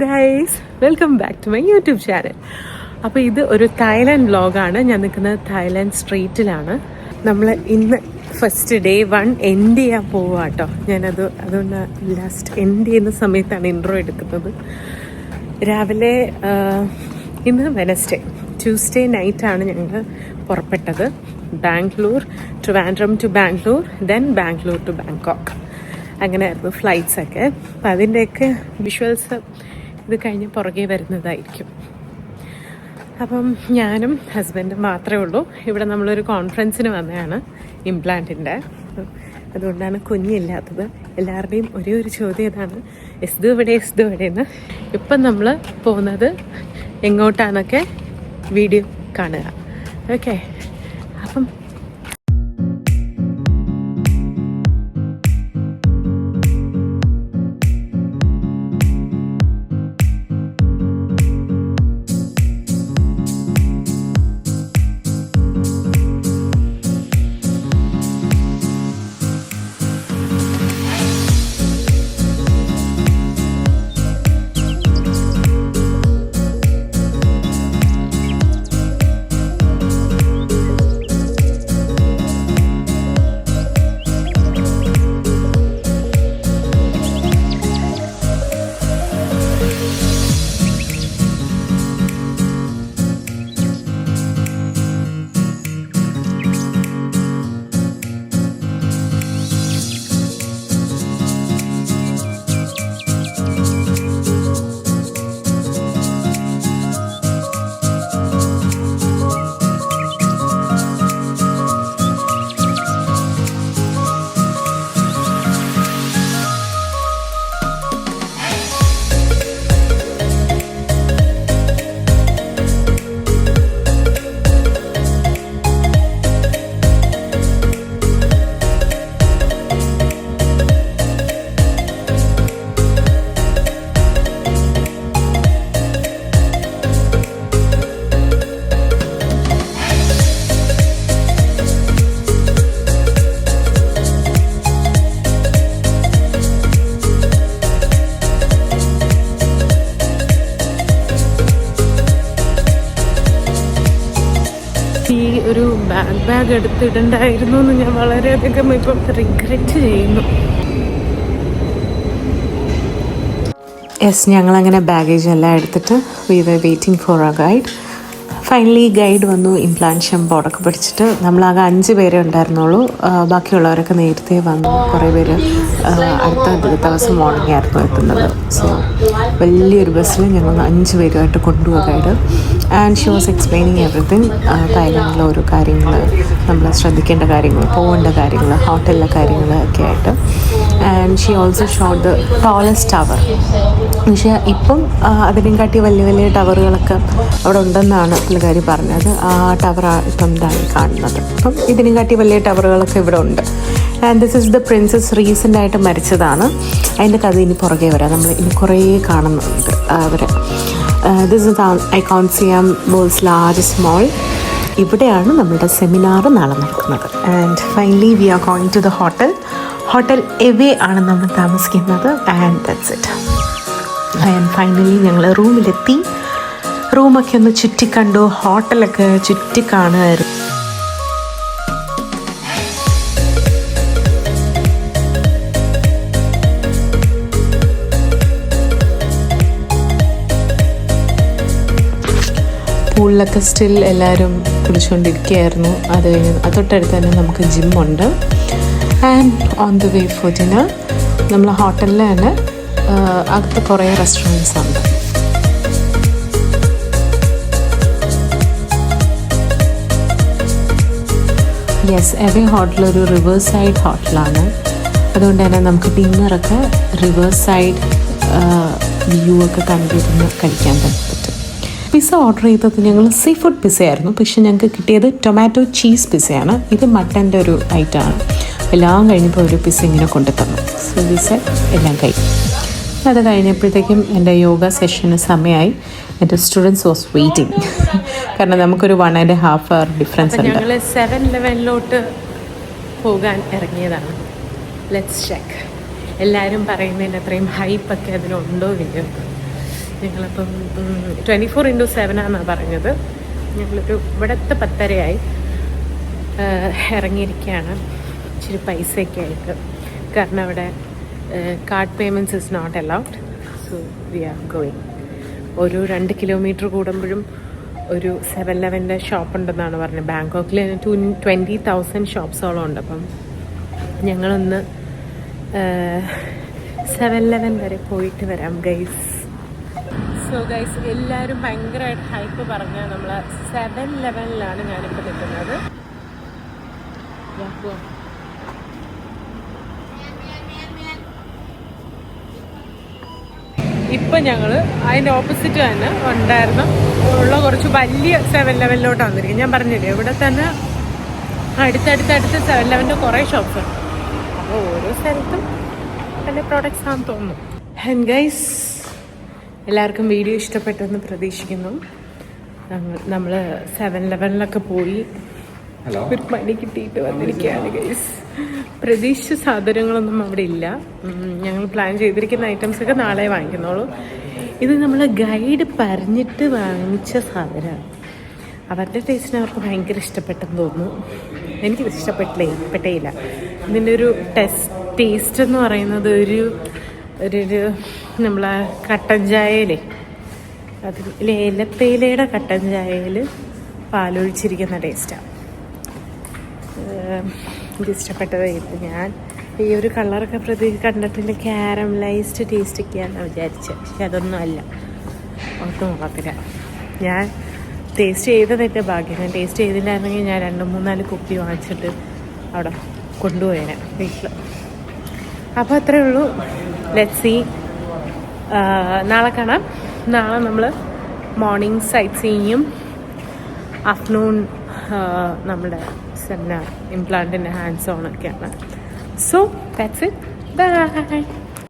Guys, welcome back to my YouTube channel. അപ്പോൾ ഇത് ഒരു തായ്ലാൻഡ് വ്ളോഗാണ്. ഞാൻ നിൽക്കുന്നത് തായ്ലാൻഡ് സ്ട്രീറ്റിലാണ്. നമ്മൾ ഇന്ന് ഫസ്റ്റ് ഡേ 1 എൻഡ് ചെയ്യാൻ പോവുക കേട്ടോ. അതുകൊണ്ട് ലാസ്റ്റ് എൻഡ് ചെയ്യുന്ന സമയത്താണ് ഇൻട്രോ എടുക്കുന്നത്. രാവിലെ ഇന്ന് വെനസ്ഡേ, ട്യൂസ്ഡേ നൈറ്റാണ് ഞങ്ങൾ പുറപ്പെട്ടത്. Bangalore, Trivandrum to Bangalore, then Bangalore to Bangkok. അങ്ങനെയായിരുന്നു ഫ്ലൈറ്റ്സൊക്കെ. അപ്പം അതിൻ്റെയൊക്കെ വിഷ്വൽസ് ഇത് കഴിഞ്ഞ് പുറകെ വരുന്നതായിരിക്കും. അപ്പം ഞാനും ഹസ്ബൻഡും മാത്രമേ ഉള്ളൂ. ഇവിടെ നമ്മളൊരു കോൺഫറൻസിന് വന്നതാണ്, ഇംപ്ലാന്റിൻ്റെ. അതുകൊണ്ടാണ് കുഞ്ഞില്ലാത്തത്. എല്ലാവരുടെയും ഒരേ ഒരു ചോദ്യം ഇതാണ്, എസ്തു എവിടെയെന്ന്. ഇപ്പം നമ്മൾ പോകുന്നത് എങ്ങോട്ടാണെന്നൊക്കെ വീഡിയോ കാണുക. ഓക്കെ, അപ്പം ഒരു ബാഗ് എടുത്തിടണ്ടായിരുന്നു എന്ന് ഞാൻ വളരെയധികം ഇപ്പം റിഗ്രറ്റ് ചെയ്യുന്നു. ഞങ്ങളങ്ങനെ ബാഗേജ് എല്ലാം എടുത്തിട്ട് we were waiting for a guide. Finally guide വന്നു. ഇംപ്ലാന്റ് ഷംപോടൊക്കെ പഠിച്ചിട്ട് നമ്മളാകെ 5 പേരെ ഉണ്ടായിരുന്നുള്ളൂ. ബാക്കിയുള്ളവരൊക്കെ നേരത്തെ വന്നു. കുറേ പേര് അടുത്ത ദിവസം മോർണിംഗ് ആയിരുന്നു എത്തുന്നത്. സോ വലിയൊരു ബസ്സിൽ ഞങ്ങൾ 5 പേരുമായിട്ട് കൊണ്ടുപോകുക guide. And she was explaining everything. തായ്ലാൻഡിലെ ഓരോ കാര്യങ്ങൾ, നമ്മൾ ശ്രദ്ധിക്കേണ്ട കാര്യങ്ങൾ, പോകേണ്ട കാര്യങ്ങൾ, ഹോട്ടലിലെ കാര്യങ്ങൾ ഒക്കെ ആയിട്ട്. And she also showed the tallest tower. പക്ഷേ ഇപ്പം അതിനെയും കാട്ടി വലിയ വലിയ ടവറുകളൊക്കെ അവിടെ ഉണ്ടെന്നാണ് പുള്ളിക്കാരി പറഞ്ഞത്. ആ ടവർ ഇപ്പം ഇതാണ് കാണുന്നത്. അപ്പം ഇതിനെയും കാട്ടി വലിയ ടവറുകളൊക്കെ ഇവിടെ ഉണ്ട്. And this is the princess. റീസെൻ്റായിട്ട് മരിച്ചതാണ്. അതിൻ്റെ കഥ ഇനി പുറകെ വരാം. നമ്മൾ ഇനി കുറേ കാണുന്നുണ്ട് അവരെ. This is Icon Siam world's largest mall. ഇവിടെയാണ് നമ്മുടെ സെമിനാർ നാളെ നടക്കുന്നത്. And finally we are going to the hotel away ആണ് നമ്മൾ താമസിക്കുന്നത്. And that's it. And finally ഞങ്ങൾ റൂമിലെത്തി. റൂമൊക്കെ ഒന്ന് ചുറ്റിക്കണ്ടു, ഹോട്ടലൊക്കെ ചുറ്റിക്കാണുമായിരുന്നു. പൂളിലൊക്കെ സ്റ്റിൽ എല്ലാവരും കുളിച്ചുകൊണ്ടിരിക്കുകയായിരുന്നു. അത് കഴിഞ്ഞ് തൊട്ടടുത്ത് തന്നെ നമുക്ക് ജിമ്മുണ്ട്. And on the way for dinner നമ്മൾ ഹോട്ടലിൽ തന്നെ അകത്ത് കുറേ റെസ്റ്റോറൻറ്റ്സ് ഉണ്ട്. യെസ്, എവേ ഹോട്ടൽ ഒരു റിവേഴ്സ് സൈഡ് ഹോട്ടലാണ്. അതുകൊണ്ട് തന്നെ നമുക്ക് ഡിന്നറൊക്കെ റിവേഴ്സ് സൈഡ് വ്യൂ ഒക്കെ കണ്ടിരുന്ന് കഴിക്കാൻ പറ്റും. പിസ്സ ഓർഡർ ചെയ്തത് ഞങ്ങൾ സീ ഫുഡ് പിസ്സയായിരുന്നു. പക്ഷേ ഞങ്ങൾക്ക് കിട്ടിയത് ടൊമാറ്റോ ചീസ് പിസ്സയാണ്. ഇത് മട്ടൻ്റെ ഒരു ഐറ്റമാണ്. എല്ലാം കഴിഞ്ഞപ്പോൾ ഒരു പിസ്സ ഇങ്ങനെ കൊണ്ടു തന്നു. സോ പിസ്സ എല്ലാം കഴിഞ്ഞു. അത് കഴിഞ്ഞപ്പോഴത്തേക്കും എൻ്റെ യോഗ സെഷന് സമയമായി. എൻ്റെ സ്റ്റുഡൻസ് വാസ് വെയിറ്റിംഗ്. കാരണം നമുക്കൊരു 1.5 hour ഡിഫറൻസ് ഉണ്ട്. ഞങ്ങൾ 7-11 പോകാൻ ഇറങ്ങിയതാണ്. Let's check. എല്ലാവരും പറയുന്നതിൻ്റെ അത്രയും ഹൈപ്പൊക്കെ അതിലുണ്ടോ ഇല്ലയോ. ഞങ്ങളിപ്പം 24/7 പറഞ്ഞത്. ഞങ്ങളൊരു ഇവിടുത്തെ 10:30 ഇറങ്ങിയിരിക്കുകയാണ്, ഇച്ചിരി പൈസയൊക്കെ ആയിട്ട്. കാരണം അവിടെ card payments is not allowed. So we are going. ഒരു 2 കിലോമീറ്റർ കൂടുമ്പോഴും ഒരു 7-Eleven ഷോപ്പ് ഉണ്ടെന്നാണ് പറഞ്ഞത്. ബാങ്കോക്കിൽ 20,000 ഷോപ്സോളം ഉണ്ട്. അപ്പം ഞങ്ങളൊന്ന് 7-Eleven വരെ പോയിട്ട് വരാം ഗൈസ്. സോ ഗൈസ്, എല്ലാവരും ഭയങ്കരമായിട്ട് ഹൈപ്പ് പറഞ്ഞാൽ നമ്മൾ 7-Eleven ഞാനിപ്പോൾ നിൽക്കുന്നത്. ഇപ്പം ഞങ്ങൾ അതിൻ്റെ ഓപ്പോസിറ്റ് തന്നെ ഉണ്ടായിരുന്ന ഉള്ള കുറച്ച് വലിയ 7-Eleven വന്നിരിക്കും. ഞാൻ പറഞ്ഞില്ലേ, ഇവിടെ തന്നെ അടുത്തടുത്ത് 7-Eleven കുറേ ഷോപ്സ് ഉണ്ട്. അപ്പോൾ ഓരോ സ്ഥലത്തും നല്ല പ്രോഡക്റ്റ്സ് ആണെന്ന് തോന്നുന്നു. ആൻഡ് ഗൈസ്, എല്ലാവർക്കും വീഡിയോ ഇഷ്ടപ്പെട്ടെന്ന് പ്രതീക്ഷിക്കുന്നു. നമ്മൾ 7-Eleven പോയി ഒരു പണി കിട്ടിയിട്ട് വന്നിരിക്കുകയാണ് ഗൈസ്. പ്രതീക്ഷിച്ച സാധനങ്ങളൊന്നും അവിടെ ഇല്ല. ഞങ്ങൾ പ്ലാൻ ചെയ്തിരിക്കുന്ന ഐറ്റംസൊക്കെ നാളെ വാങ്ങിക്കുന്നുള്ളൂ. ഇത് നമ്മൾ ഗൈഡ് പറഞ്ഞിട്ട് വാങ്ങിച്ച സാധനമാണ്. അവരുടെ ടേസ്റ്റിന് അവർക്ക് ഭയങ്കര ഇഷ്ടപ്പെട്ടെന്ന് തോന്നുന്നു. എനിക്കിത് ഇഷ്ടപ്പെട്ടില്ല. ഇതിൻ്റെ ഒരു ടേസ്റ്റ് എന്ന് പറയുന്നത് ഒരു നമ്മളെ കട്ടൻ ചായയിലെ അതിൽ ഏലത്തേയിലയുടെ കട്ടൻ ചായയിൽ പാലൊഴിച്ചിരിക്കുന്ന ടേസ്റ്റാണ്. എനിക്കിഷ്ടപ്പെട്ടതായിട്ട് ഞാൻ ഈ ഒരു കളറൊക്കെ കണ്ടിട്ട് ക്യാരമലൈസ്ഡ് ടേസ്റ്റൊക്കെയാണെന്ന് വിചാരിച്ചത്. പക്ഷെ അതൊന്നും അല്ല, ഒട്ടും കൊള്ളത്തില്ല. ഞാൻ ടേസ്റ്റ് ചെയ്തതിൻ്റെ ഭാഗ്യം. ഞാൻ ടേസ്റ്റ് ചെയ്തില്ലായിരുന്നെങ്കിൽ ഞാൻ 2-3-4 കുപ്പി വാങ്ങിച്ചിട്ട് അവിടെ കൊണ്ടുപോയേനെ വീട്ടിൽ. അപ്പോൾ അത്രയേ ഉള്ളൂ. Let's see. നാളെ കാണാം. നാളെ നമ്മൾ മോർണിംഗ് സൈറ്റ് സീയിങ്ങും ആഫ്റ്റർനൂൺ നമ്മുടെ സെമിനാർ ഇംപ്ലാന്റിൻ്റെ ഹാൻഡ്സ് ഓണൊക്കെയാണ്. So that's it. ബൈ.